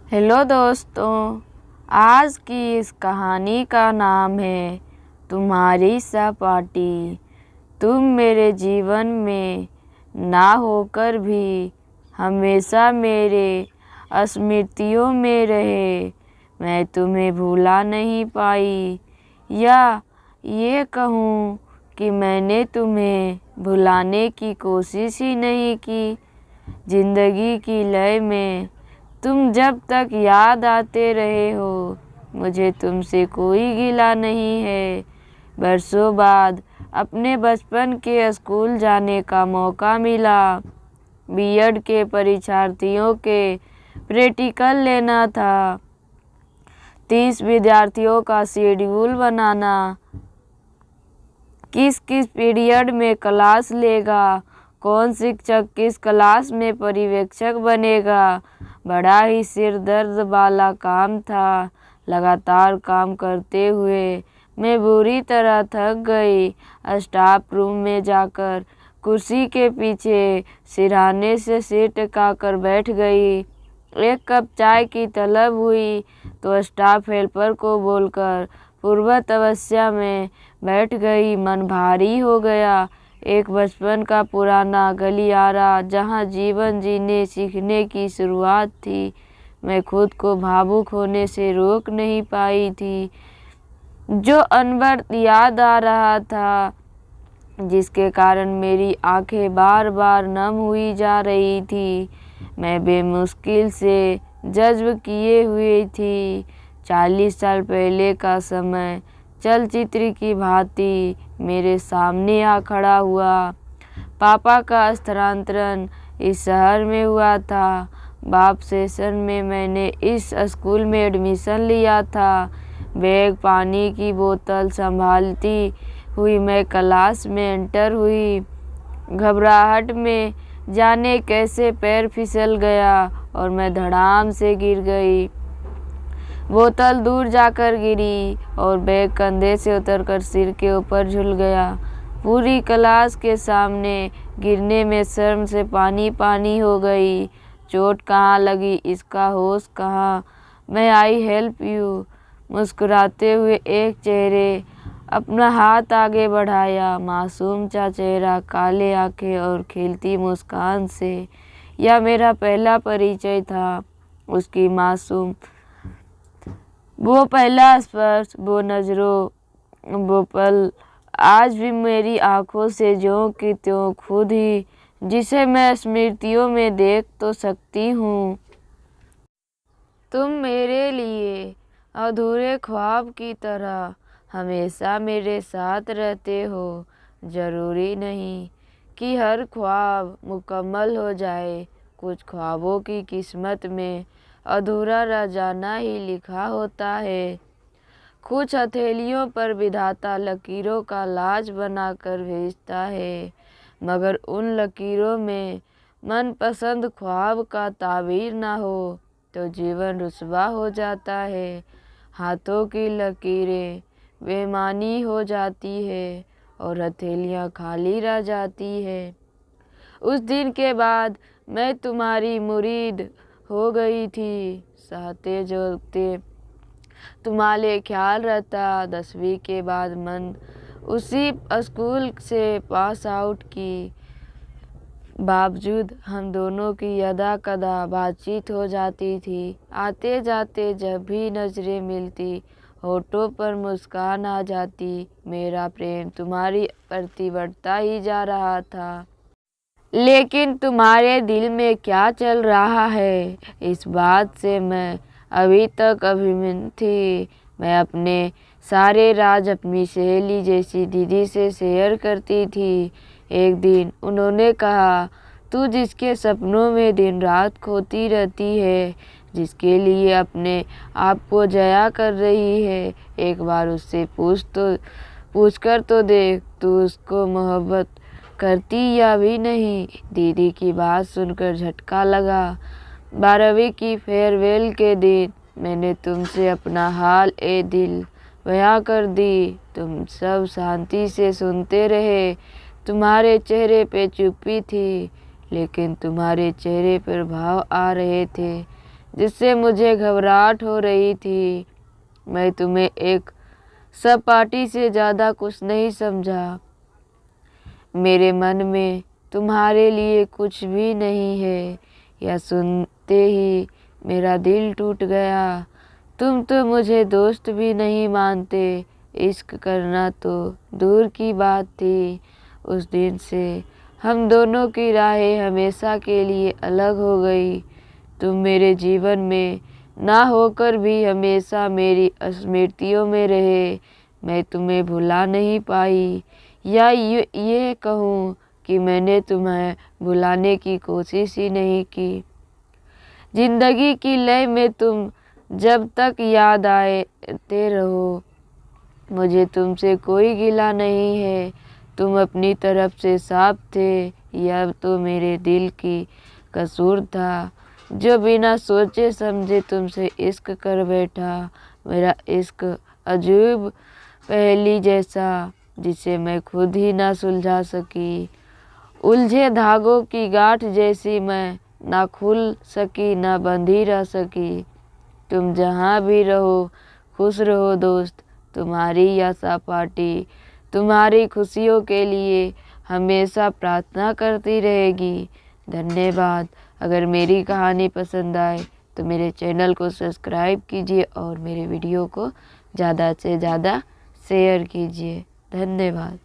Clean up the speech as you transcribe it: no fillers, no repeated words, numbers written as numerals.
Hello दोस्तों, आज की इस कहानी का नाम है तुम्हारी सहपाठी। तुम मेरे जीवन में ना होकर भी हमेशा मेरे स्मृतियों में रहे। मैं तुम्हें भूला नहीं पाई, या ये कहूँ कि मैंने तुम्हें भुलाने की कोशिश ही नहीं की। जिंदगी की लय में तुम जब तक याद आते रहे हो, मुझे तुमसे कोई गिला नहीं है। बरसों बाद अपने बचपन के स्कूल जाने का मौका मिला। बीएड के परीक्षार्थियों के प्रैक्टिकल लेना था, 30 विद्यार्थियों का शेड्यूल बनाना, किस किस पीरियड में क्लास लेगा, कौन शिक्षक किस क्लास में पर्यवेक्षक बनेगा। बड़ा ही सिर दर्द वाला काम था। लगातार काम करते हुए मैं बुरी तरह थक गई। स्टाफ रूम में जाकर कुर्सी के पीछे सिरहाने से सिर टिकाकर बैठ गई। एक कप चाय की तलब हुई तो स्टाफ हेल्पर को बोलकर पूर्वत अवस्था में बैठ गई। मन भारी हो गया। एक बचपन का पुराना गलियारा जहाँ जीवन जीने सीखने की शुरुआत थी। मैं खुद को भावुक होने से रोक नहीं पाई थी। जो अनवर याद आ रहा था, जिसके कारण मेरी आंखें बार बार नम हुई जा रही थी। मैं बेमुश्किल से जज्ब किए हुई थी। 40 साल पहले का समय चलचित्र की भांति मेरे सामने आ खड़ा हुआ। पापा का स्थानांतरण इस शहर में हुआ था। बाप सेशन में मैंने इस स्कूल में एडमिशन लिया था। बैग, पानी की बोतल संभालती हुई मैं क्लास में एंटर हुई। घबराहट में जाने कैसे पैर फिसल गया और मैं धड़ाम से गिर गई। बोतल दूर जाकर गिरी और बैग कंधे से उतरकर सिर के ऊपर झूल गया। पूरी क्लास के सामने गिरने में शर्म से पानी पानी हो गई। चोट कहाँ लगी, इसका होश कहाँ। मैं आई हेल्प यू। मुस्कुराते हुए एक चेहरे अपना हाथ आगे बढ़ाया। मासूम सा चेहरा, काले आंखें और खिलती मुस्कान से। यह मेरा पहला परिचय था। उसकी मासूम, वो पहला स्पर्श, वो नज़रों, वो पल आज भी मेरी आंखों से ज्यों की त्यों खुद ही, जिसे मैं स्मृतियों में देख तो सकती हूँ। तुम मेरे लिए अधूरे ख्वाब की तरह हमेशा मेरे साथ रहते हो। ज़रूरी नहीं कि हर ख्वाब मुकम्मल हो जाए। कुछ ख्वाबों की किस्मत में अधूरा रह जाना ही लिखा होता है। कुछ हथेलियों पर विधाता लकीरों का लाज बनाकर भेजता है, मगर उन लकीरों में मनपसंद ख्वाब का ताबीर ना हो तो जीवन रुस्वा हो जाता है। हाथों की लकीरें बेमानी हो जाती है और हथेलियाँ खाली रह जाती है। उस दिन के बाद मैं तुम्हारी मुरीद हो गई थी। सहते जोते तुम्हारे ख्याल रहता। 10वीं के बाद मन उसी स्कूल से पास आउट की बावजूद हम दोनों की यदा कदा बातचीत हो जाती थी। आते जाते जब भी नज़रें मिलती, होठों पर मुस्कान आ जाती। मेरा प्रेम तुम्हारी प्रति बढ़ता ही जा रहा था। लेकिन तुम्हारे दिल में क्या चल रहा है, इस बात से मैं अभी तक अभिमान थी। मैं अपने सारे राज अपनी सहेली जैसी दीदी से शेयर करती थी। एक दिन उन्होंने कहा, तू जिसके सपनों में दिन रात खोती रहती है, जिसके लिए अपने आप को जया कर रही है, एक बार उससे पूछ कर तो देख, तू उसको मोहब्बत करती या भी नहीं। दीदी की बात सुनकर झटका लगा। 12वीं की फेयरवेल के दिन मैंने तुमसे अपना हाल ए दिल बयां कर दी। तुम सब शांति से सुनते रहे। तुम्हारे चेहरे पे चुप्पी थी, लेकिन तुम्हारे चेहरे पर भाव आ रहे थे। जिससे मुझे घबराहट हो रही थी। मैं तुम्हें एक सहपाठी से ज़्यादा कुछ नहीं समझा। मेरे मन में तुम्हारे लिए कुछ भी नहीं है। यह सुनते ही मेरा दिल टूट गया। तुम तो मुझे दोस्त भी नहीं मानते। इश्क करना तो दूर की बात थी। उस दिन से हम दोनों की राहें हमेशा के लिए अलग हो गई। तुम मेरे जीवन में ना होकर भी हमेशा मेरी स्मृतियों में रहे। मैं तुम्हें भुला नहीं पाई, या ये कहूँ कि मैंने तुम्हें भुलाने की कोशिश ही नहीं की। जिंदगी की लय में तुम जब तक याद आते रहो। मुझे तुमसे कोई गिला नहीं है। तुम अपनी तरफ से साफ थे। यह तो मेरे दिल की कसूर था, जो बिना सोचे समझे तुमसे इश्क कर बैठा। मेरा इश्क अजूब पहेली जैसा, जिसे मैं खुद ही ना सुलझा सकी। उलझे धागों की गांठ जैसी मैं, ना खुल सकी ना बंधी रह सकी। तुम जहाँ भी रहो खुश रहो दोस्त। तुम्हारी यह सहपाठी तुम्हारी खुशियों के लिए हमेशा प्रार्थना करती रहेगी। धन्यवाद। अगर मेरी कहानी पसंद आए तो मेरे चैनल को सब्सक्राइब कीजिए और मेरे वीडियो को ज़्यादा से ज़्यादा शेयर कीजिए। धन्यवाद।